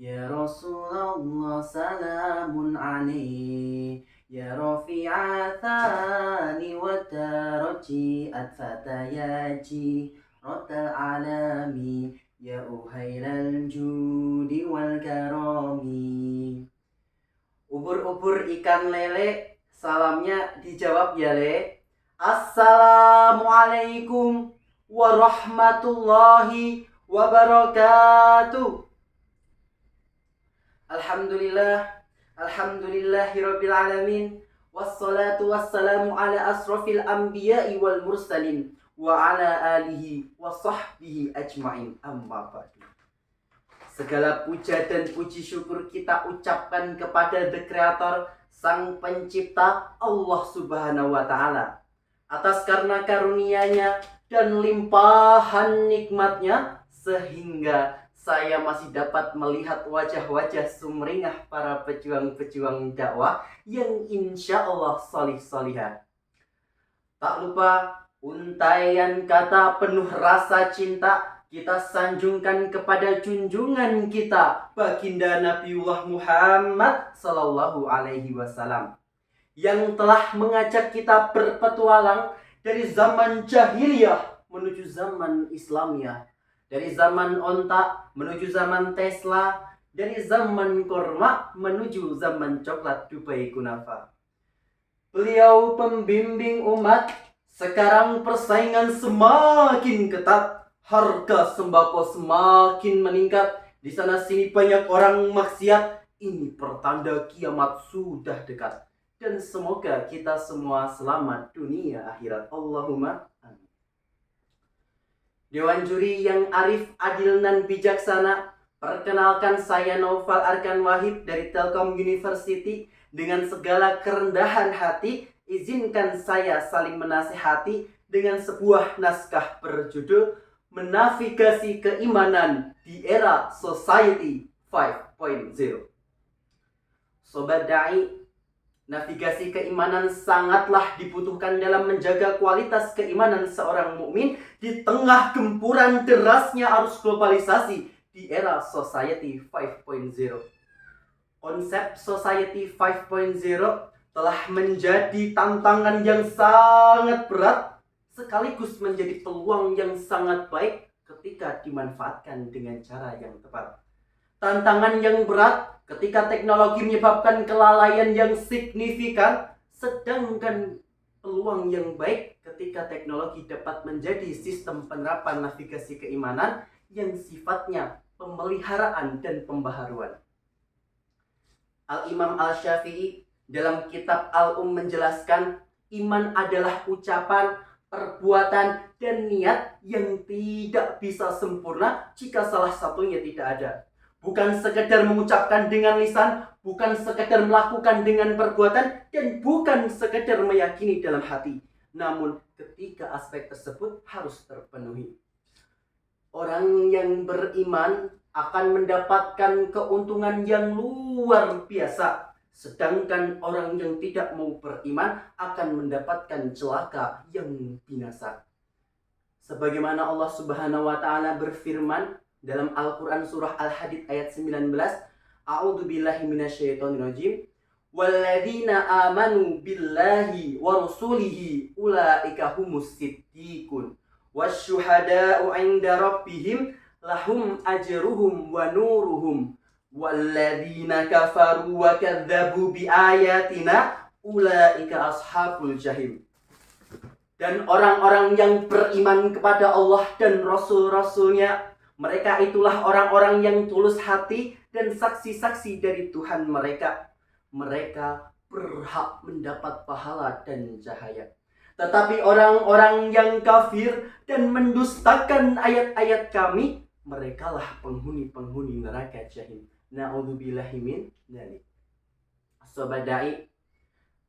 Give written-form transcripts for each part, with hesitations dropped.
Ya Rasulullah salamun alaih. Ya Rafi'a thani wa taraji atfatayaji rotal alami. Ya uhailal judi wal karami. Ubur-ubur ikan lele, salamnya dijawab ya le. Assalamualaikum warahmatullahi wabarakatuh. Alhamdulillah, alhamdulillahirabbil alamin. Wassalatu wassalamu ala asrofil anbiya'i wal mursalin wa ala alihi wa sahbihi ajma'in, amma ba'du. Segala puja dan puji syukur kita ucapkan kepada The Creator, Sang Pencipta, Allah Subhanahu wa Ta'ala, atas karena karunia-Nya dan limpahan nikmat-Nya, sehingga saya masih dapat melihat wajah-wajah sumringah para pejuang-pejuang dakwah yang insya Allah solih-solihah. Tak lupa untaian kata penuh rasa cinta kita sanjungkan kepada junjungan kita baginda Nabiullah Muhammad sallallahu alaihi wasallam, yang telah mengajak kita berpetualang dari zaman jahiliyah menuju zaman Islamiyah, dari zaman onta menuju zaman Tesla, dari zaman korma menuju zaman coklat Dubai Kunafa. Beliau pembimbing umat. Sekarang persaingan semakin ketat, harga sembako semakin meningkat, di sana sini banyak orang maksiat. Ini pertanda kiamat sudah dekat. Dan semoga kita semua selamat dunia akhirat. Allahumma amin. Dewan juri yang arif, adil, dan bijaksana, perkenalkan saya Naufal Arkan Wahid dari Telkom University. Dengan segala kerendahan hati, izinkan saya saling menasihati dengan sebuah naskah berjudul Menavigasi Keimanan di Era Society 5.0. Sobat Da'i, navigasi keimanan sangatlah dibutuhkan dalam menjaga kualitas keimanan seorang mukmin di tengah gempuran derasnya arus globalisasi di era Society 5.0. Konsep Society 5.0 telah menjadi tantangan yang sangat berat, sekaligus menjadi peluang yang sangat baik ketika dimanfaatkan dengan cara yang tepat. Tantangan yang berat ketika teknologi menyebabkan kelalaian yang signifikan, sedangkan peluang yang baik ketika teknologi dapat menjadi sistem penerapan navigasi keimanan yang sifatnya pemeliharaan dan pembaharuan. Al-Imam Al-Syafi'i dalam kitab Al-Um menjelaskan, iman adalah ucapan, perbuatan, dan niat yang tidak bisa sempurna jika salah satunya tidak ada. Bukan sekedar mengucapkan dengan lisan, bukan sekedar melakukan dengan perbuatan, dan bukan sekedar meyakini dalam hati. Namun ketiga aspek tersebut harus terpenuhi. Orang yang beriman akan mendapatkan keuntungan yang luar biasa, sedangkan orang yang tidak mau beriman akan mendapatkan celaka yang binasa. Sebagaimana Allah Subhanahu wa Ta'ala berfirman dalam Al-Quran surah Al-Hadid ayat 19, A'udzu billahi minasyaitonir rajim. Walladzina amanu billahi wa rusulihi ulaika humus siddiqun wasyuhada'u 'inda rabbihim lahum ajruhum wa nuruhum walladzina kafaru wa kadzdzabu biayatina ulaika ashabul jahim. Dan orang-orang yang beriman kepada Allah dan Rasul-Rasulnya, mereka itulah orang-orang yang tulus hati dan saksi-saksi dari Tuhan mereka. Mereka berhak mendapat pahala dan cahaya. Tetapi orang-orang yang kafir dan mendustakan ayat-ayat kami, merekalah penghuni-penghuni neraka jahim. Na'udzubillahi min dzalik. Sobat Da'i,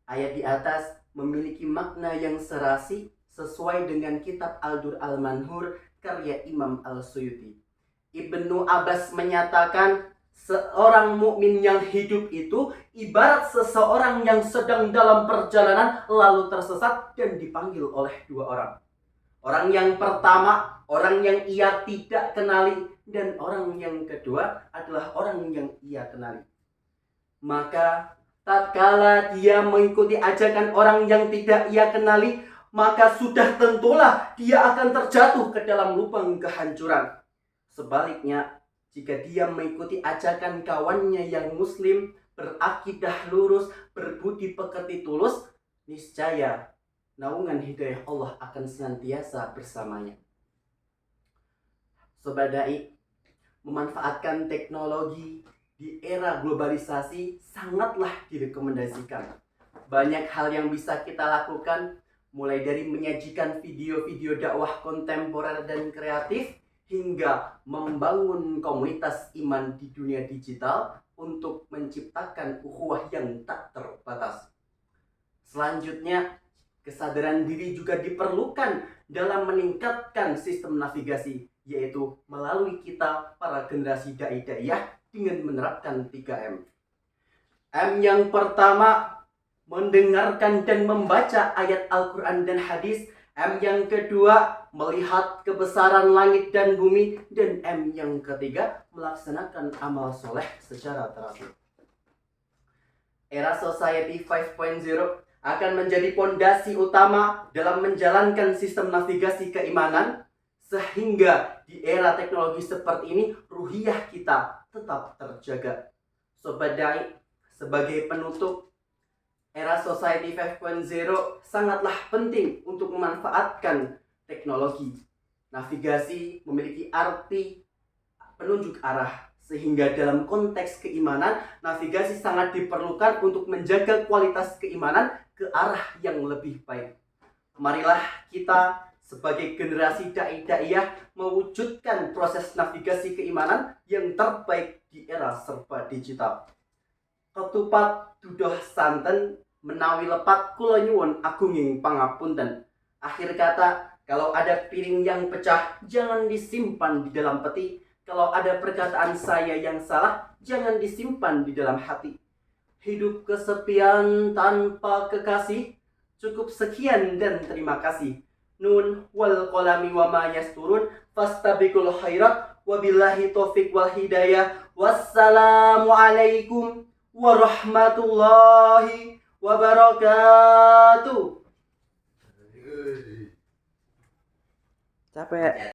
ayat di atas memiliki makna yang serasi sesuai dengan kitab Al-Dur Al-Manhur karya Imam Al-Suyuti. Ibnu Abbas menyatakan, seorang mukmin yang hidup itu ibarat seseorang yang sedang dalam perjalanan lalu tersesat dan dipanggil oleh dua orang. Orang yang pertama, orang yang ia tidak kenali dan orang yang kedua adalah orang yang ia kenali. Maka tatkala dia mengikuti ajakan orang yang tidak ia kenali, maka sudah tentulah dia akan terjatuh ke dalam lubang kehancuran. Sebaliknya, jika dia mengikuti ajakan kawannya yang muslim, berakidah lurus, berbudi pekerti tulus, niscaya naungan hidayah Allah akan senantiasa bersamanya. Sobat Dai, memanfaatkan teknologi di era globalisasi sangatlah direkomendasikan. Banyak hal yang bisa kita lakukan, mulai dari menyajikan video-video dakwah kontemporer dan kreatif, hingga membangun komunitas iman di dunia digital untuk menciptakan ukhuwah yang tak terbatas. Selanjutnya, kesadaran diri juga diperlukan dalam meningkatkan sistem navigasi, yaitu melalui kita para generasi dai-daiyah dengan menerapkan 3M. M yang pertama, mendengarkan dan membaca ayat Al-Quran dan hadis. M yang kedua, melihat kebesaran langit dan bumi. Dan M yang ketiga, melaksanakan amal soleh secara teratur. Era Society 5.0 akan menjadi pondasi utama dalam menjalankan sistem navigasi keimanan, sehingga di era teknologi seperti ini ruhiyah kita tetap terjaga. Sobat Dai, sebagai penutup, era Society 5.0 sangatlah penting untuk memanfaatkan teknologi. Navigasi memiliki arti penunjuk arah, sehingga dalam konteks keimanan, navigasi sangat diperlukan untuk menjaga kualitas keimanan ke arah yang lebih baik. Marilah kita sebagai generasi dai-daiyah mewujudkan proses navigasi keimanan yang terbaik di era serba digital. Ketupat dudoh santen menawi lepat kula nyuwun agunging pangapunten. Akhir kata, kalau ada piring yang pecah, jangan disimpan di dalam peti. Kalau ada perkataan saya yang salah, jangan disimpan di dalam hati. Hidup kesepian tanpa kekasih, cukup sekian dan terima kasih. Nun wal qalami wa ma yasturun, fastabiqul khairat, wabillahi taufiq wal hidayah. Wassalamualaikum warahmatullahi wabarakatuh. Capek.